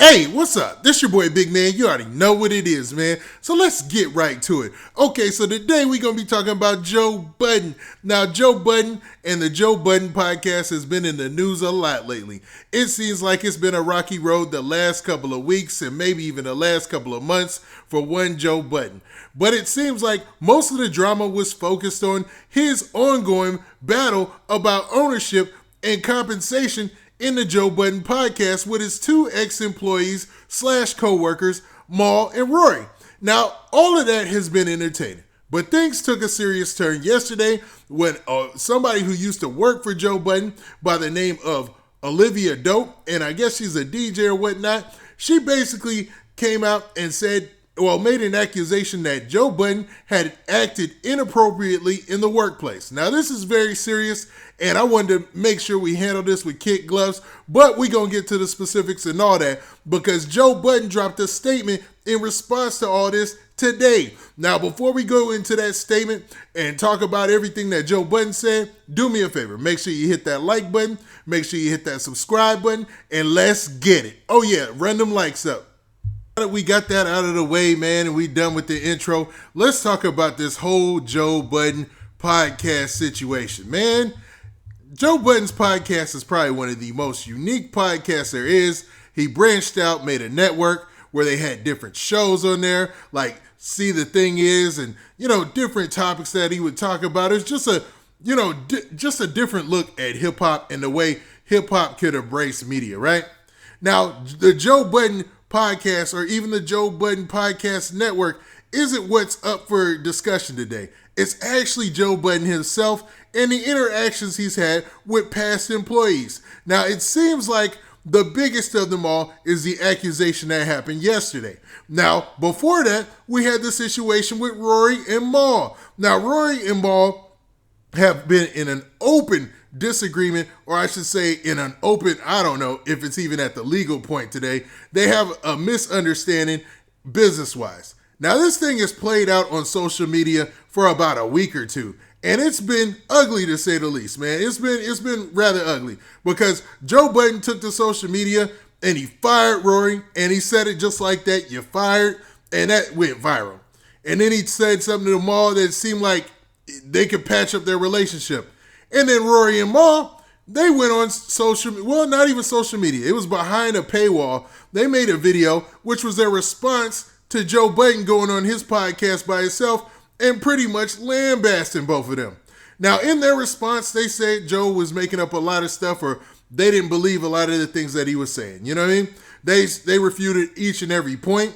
Hey, what's up? This your boy Big Man. You already know what it is, man. So let's get right to it. Okay, so today we're going to be talking about Joe Budden. Now, Joe Budden and the Joe Budden podcast has been in the news a lot lately. It seems like it's been a rocky road the last couple of weeks and maybe even the last couple of months for one Joe Budden. But it seems like most of the drama was focused on his ongoing battle about ownership and compensation in the Joe Budden podcast with his two ex-employees / co-workers, Mal and Rory. Now, all of that has been entertaining, but things took a serious turn yesterday when somebody who used to work for Joe Budden by the name of Olivia, and I guess she's a DJ or whatnot, she basically came out and made an accusation that Joe Budden had acted inappropriately in the workplace. Now, this is very serious, and I wanted to make sure we handle this with kid gloves, but we're going to get to the specifics and all that because Joe Budden dropped a statement in response to all this today. Now, before we go into that statement and talk about everything that Joe Budden said, do me a favor. Make sure you hit that like button, make sure you hit that subscribe button, and let's get it. Oh yeah, run them likes up. We got that out of the way, man, and we done with the intro. Let's talk about this whole Joe Budden podcast situation, man. Joe Budden's podcast is probably one of the most unique podcasts there is. He branched out, made a network where they had different shows on there, like See the Thing Is, and different topics that he would talk about. It's just a just a different look at hip hop and the way hip hop could embrace media, right? Now, the Joe Budden podcast or even the Joe Budden podcast network isn't what's up for discussion today. It's actually Joe Budden himself and the interactions he's had with past employees. Now, it seems like the biggest of them all is the accusation that happened yesterday. Now, before that, we had the situation with Rory and Mal. Now, Rory and Mal have been in an open disagreement, or I should say in an open, I don't know if it's even at the legal point today. They have a misunderstanding business-wise. Now, this thing has played out on social media for about a week or two, and it's been ugly to say the least, man. It's been rather ugly because Joe Budden took to social media and he fired Rory, and he said it just like that, "You're fired," and that went viral. And then he said something to them all that seemed like they could patch up their relationship. And then Rory and Mal, they went on not even social media. It was behind a paywall. They made a video, which was their response to Joe Budden going on his podcast by himself and pretty much lambasting both of them. Now, in their response, they said Joe was making up a lot of stuff, or they didn't believe a lot of the things that he was saying. You know what I mean? They refuted each and every point.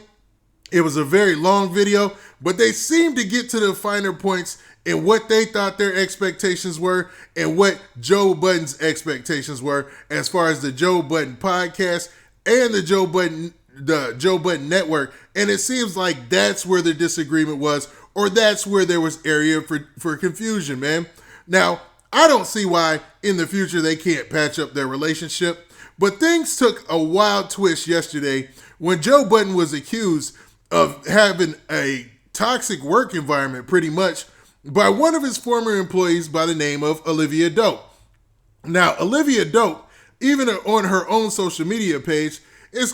It was a very long video, but they seemed to get to the finer points in what they thought their expectations were and what Joe Budden's expectations were as far as the Joe Budden podcast and the Joe Budden network. And it seems like that's where the disagreement was, or that's where there was area for confusion, man. Now, I don't see why in the future they can't patch up their relationship, but things took a wild twist yesterday when Joe Budden was accused of having a toxic work environment pretty much by one of his former employees by the name of Olivia. Now, Olivia, even on her own social media page,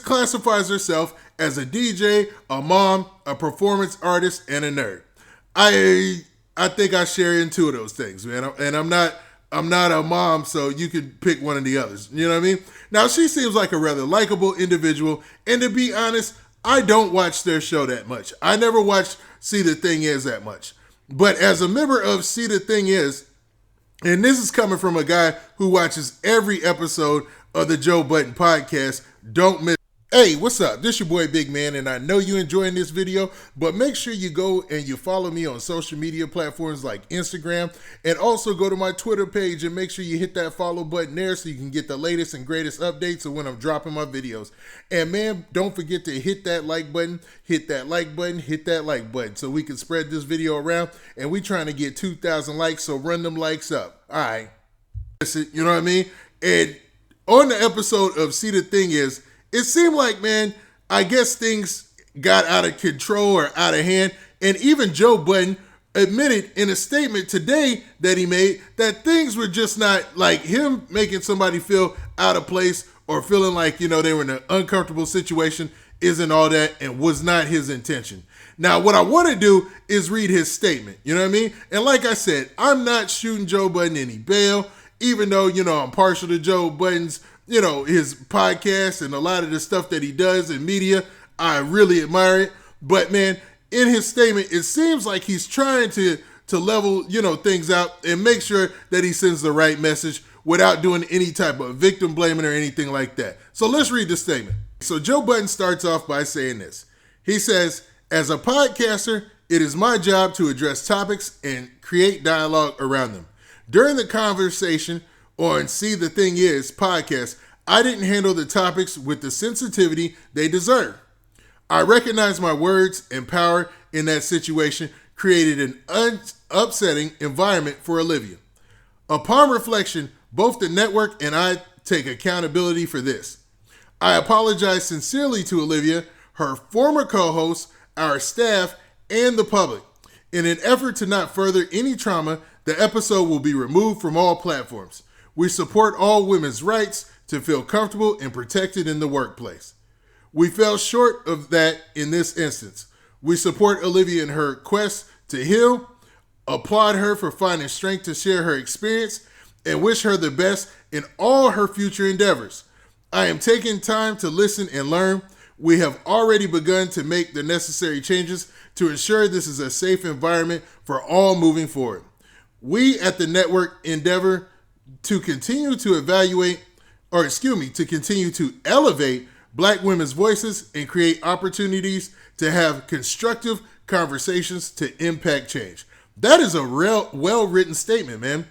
classifies herself as a DJ, a mom, a performance artist, and a nerd. I think I share in two of those things, man. And I'm not a mom, so you can pick one of the others. You know what I mean? Now, she seems like a rather likable individual, and to be honest, I don't watch their show that much. I never watched See the Thing Is that much. But as a member of See the Thing Is, and this is coming from a guy who watches every episode of the Joe Budden podcast, don't miss. Hey, what's up? This your boy Big Man, and I know you're enjoying this video, but make sure you go and you follow me on social media platforms like Instagram, and also go to my Twitter page and make sure you hit that follow button there so you can get the latest and greatest updates of when I'm dropping my videos. And man, don't forget to hit that like button, hit that like button, hit that like button so we can spread this video around, and we trying to get 2,000 likes, so run them likes up. All right. You know what I mean? And on the episode of See the Thing Is, it seemed like, man, I guess things got out of control or out of hand. And even Joe Budden admitted in a statement today that he made that things were just not like him making somebody feel out of place or feeling like, they were in an uncomfortable situation isn't all that and was not his intention. Now, what I want to do is read his statement. You know what I mean? And like I said, I'm not shooting Joe Budden any bail, even though, I'm partial to Joe Budden's, his podcast and a lot of the stuff that he does in media. I really admire it. But man, in his statement, it seems like he's trying to level, things out and make sure that he sends the right message without doing any type of victim blaming or anything like that. So let's read the statement. So Joe Budden starts off by saying this. He says, as a podcaster, it is my job to address topics and create dialogue around them. During the conversation on See the Thing Is podcast, I didn't handle the topics with the sensitivity they deserve. I recognize my words and power in that situation created an upsetting environment for Olivia. Upon reflection, both the network and I take accountability for this. I apologize sincerely to Olivia, her former co-hosts, our staff, and the public. In an effort to not further any trauma, the episode will be removed from all platforms. We support all women's rights to feel comfortable and protected in the workplace. We fell short of that in this instance. We support Olivia in her quest to heal, applaud her for finding strength to share her experience, and wish her the best in all her future endeavors. I am taking time to listen and learn. We have already begun to make the necessary changes to ensure this is a safe environment for all moving forward. We at the network endeavor to continue to continue to elevate Black women's voices and create opportunities to have constructive conversations to impact change. That is a real well-written statement, man.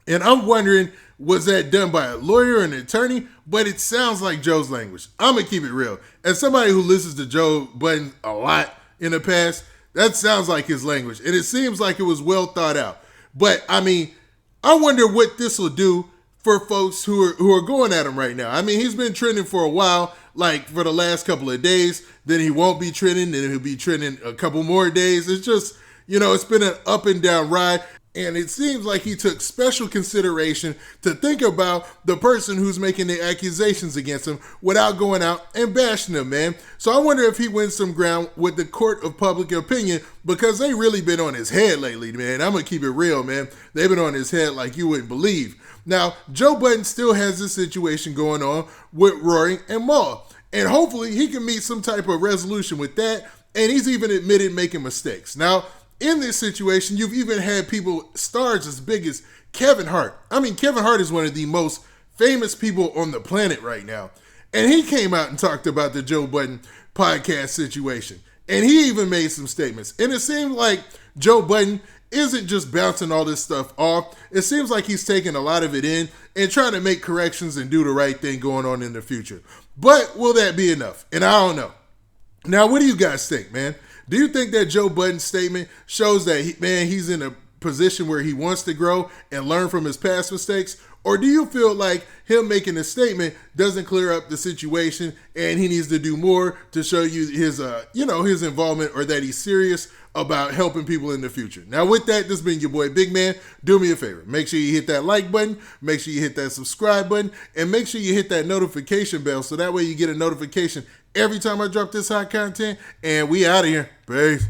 And I'm wondering, was that done by a lawyer or an attorney? But it sounds like Joe's language. I'm going to keep it real. As somebody who listens to Joe Budden a lot in the past, that sounds like his language. And it seems like it was well thought out. But, I wonder what this will do for folks who are going at him right now. He's been trending for a while, like for the last couple of days. Then he won't be trending. Then he'll be trending a couple more days. It's just, it's been an up and down ride. And it seems like he took special consideration to think about the person who's making the accusations against him without going out and bashing them, man. So I wonder if he wins some ground with the court of public opinion, because they really been on his head lately, man. I'm going to keep it real, man. They've been on his head like you wouldn't believe. Now, Joe Budden still has this situation going on with Rory and Maul. And hopefully he can meet some type of resolution with that. And he's even admitted making mistakes. Now, in this situation, you've even had stars as big as Kevin Hart. Kevin Hart is one of the most famous people on the planet right now. And he came out and talked about the Joe Budden podcast situation. And he even made some statements. And it seems like Joe Budden isn't just bouncing all this stuff off. It seems like he's taking a lot of it in and trying to make corrections and do the right thing going on in the future. But will that be enough? And I don't know. Now, what do you guys think, man? Do you think that Joe Budden's statement shows that he's in a position where he wants to grow and learn from his past mistakes? Or do you feel like him making a statement doesn't clear up the situation and he needs to do more to show you his involvement, or that he's serious about helping people in the future? Now, with that, this has been your boy Big Man. Do me a favor. Make sure you hit that like button. Make sure you hit that subscribe button. And make sure you hit that notification bell so that way you get a notification every time I drop this hot content. And we out of here. Peace.